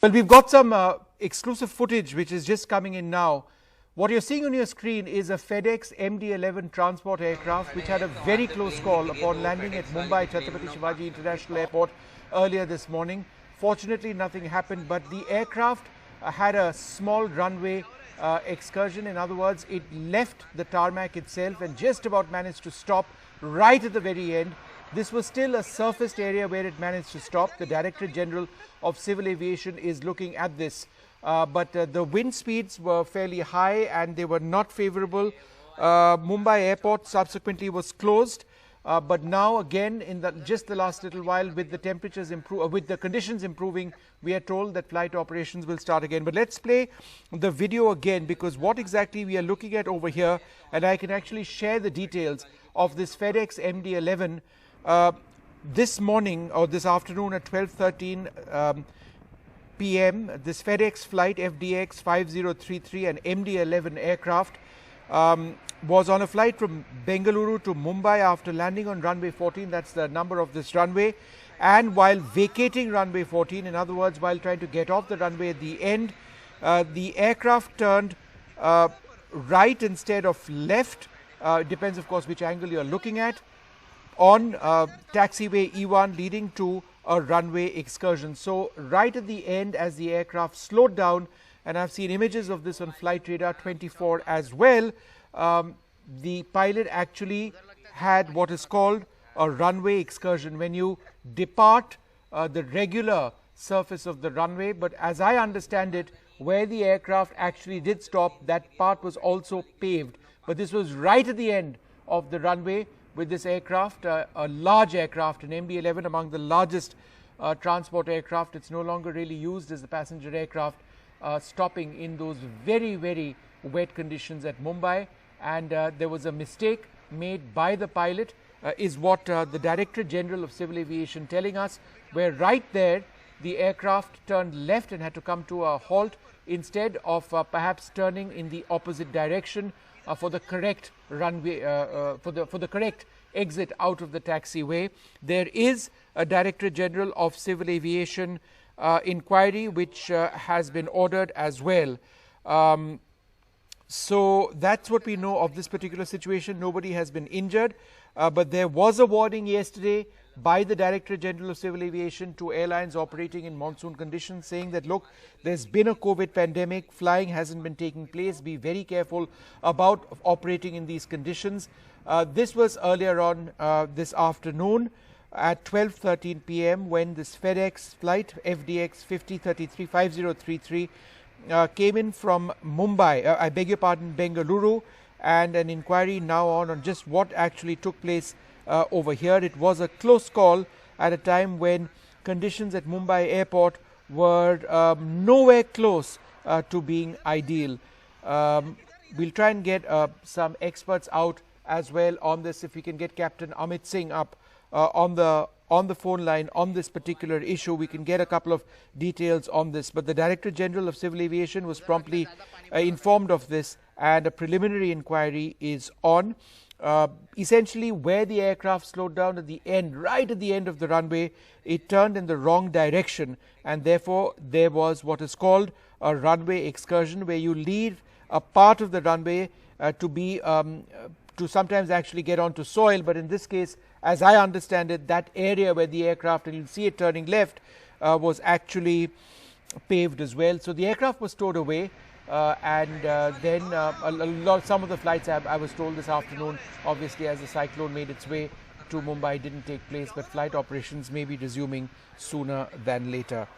Well, we've got some exclusive footage which is just coming in now. What you're seeing on your screen is a FedEx MD-11 transport aircraft which had a very close call upon landing at Mumbai Chhatrapati Shivaji International Airport earlier this morning. Fortunately, nothing happened, but the aircraft had a small runway excursion. In other words, it left the tarmac itself and just about managed to stop right at the very end. This was still a surfaced area where it managed to stop. The Directorate General of Civil Aviation is looking at this. But the wind speeds were fairly high and they were not favorable. Mumbai Airport subsequently was closed. But now again, in just the last little while, with the temperatures with the conditions improving, we are told that flight operations will start again. But let's play the video again, because what exactly we are looking at over here, and I can actually share the details of this FedEx MD-11 this morning or this afternoon at 12:13 p.m. This FedEx flight FDX 5033 and MD-11 aircraft was on a flight from Bengaluru to Mumbai after landing on runway 14. That's the number of this runway. And while vacating runway 14, in other words, while trying to get off the runway at the end, the aircraft turned right instead of left. It depends, of course, which angle you're looking at, on taxiway E1 leading to a runway excursion. So right at the end, as the aircraft slowed down, and I've seen images of this on Flight Radar 24 as well, the pilot actually had what is called a runway excursion, when you depart the regular surface of the runway. But as I understand it, where the aircraft actually did stop, that part was also paved. But this was right at the end of the runway with this aircraft, a large aircraft, an MD-11, among the largest transport aircraft. It's no longer really used as the passenger aircraft, stopping in those very, very wet conditions at Mumbai. And there was a mistake made by the pilot, is what the Directorate General of Civil Aviation telling us, where right there the aircraft turned left and had to come to a halt instead of perhaps turning in the opposite direction for the correct runway, for the correct exit out of the taxiway. There is a Directorate General of Civil Aviation inquiry which has been ordered as well. So that's what we know of this particular situation. Nobody has been injured, but there was a warning yesterday by the Directorate General of Civil Aviation to airlines operating in monsoon conditions, saying that, look, there's been a COVID pandemic, flying hasn't been taking place, be very careful about operating in these conditions. This was earlier on this afternoon at 12:13 p.m. when this FedEx flight FDX 5033 came in from Mumbai, I beg your pardon, Bengaluru, and an inquiry now on just what actually took place over here. It was a close call at a time when conditions at Mumbai Airport were nowhere close to being ideal. We'll try and get some experts out as well on this. If we can get Captain Amit Singh up on the phone line on this particular issue, we can get a couple of details on this. But the Director General of Civil Aviation was promptly informed of this, and a preliminary inquiry is on. Essentially, where the aircraft slowed down at the end, right at the end of the runway, it turned in the wrong direction, and therefore there was what is called a runway excursion, where you leave a part of the runway to sometimes actually get onto soil. But in this case, as I understand it, that area where the aircraft, and you'll see it turning left, was actually paved as well. So the aircraft was stowed away. Then some of the flights, I was told this afternoon, obviously as the cyclone made its way to Mumbai, didn't take place, but flight operations may be resuming sooner than later.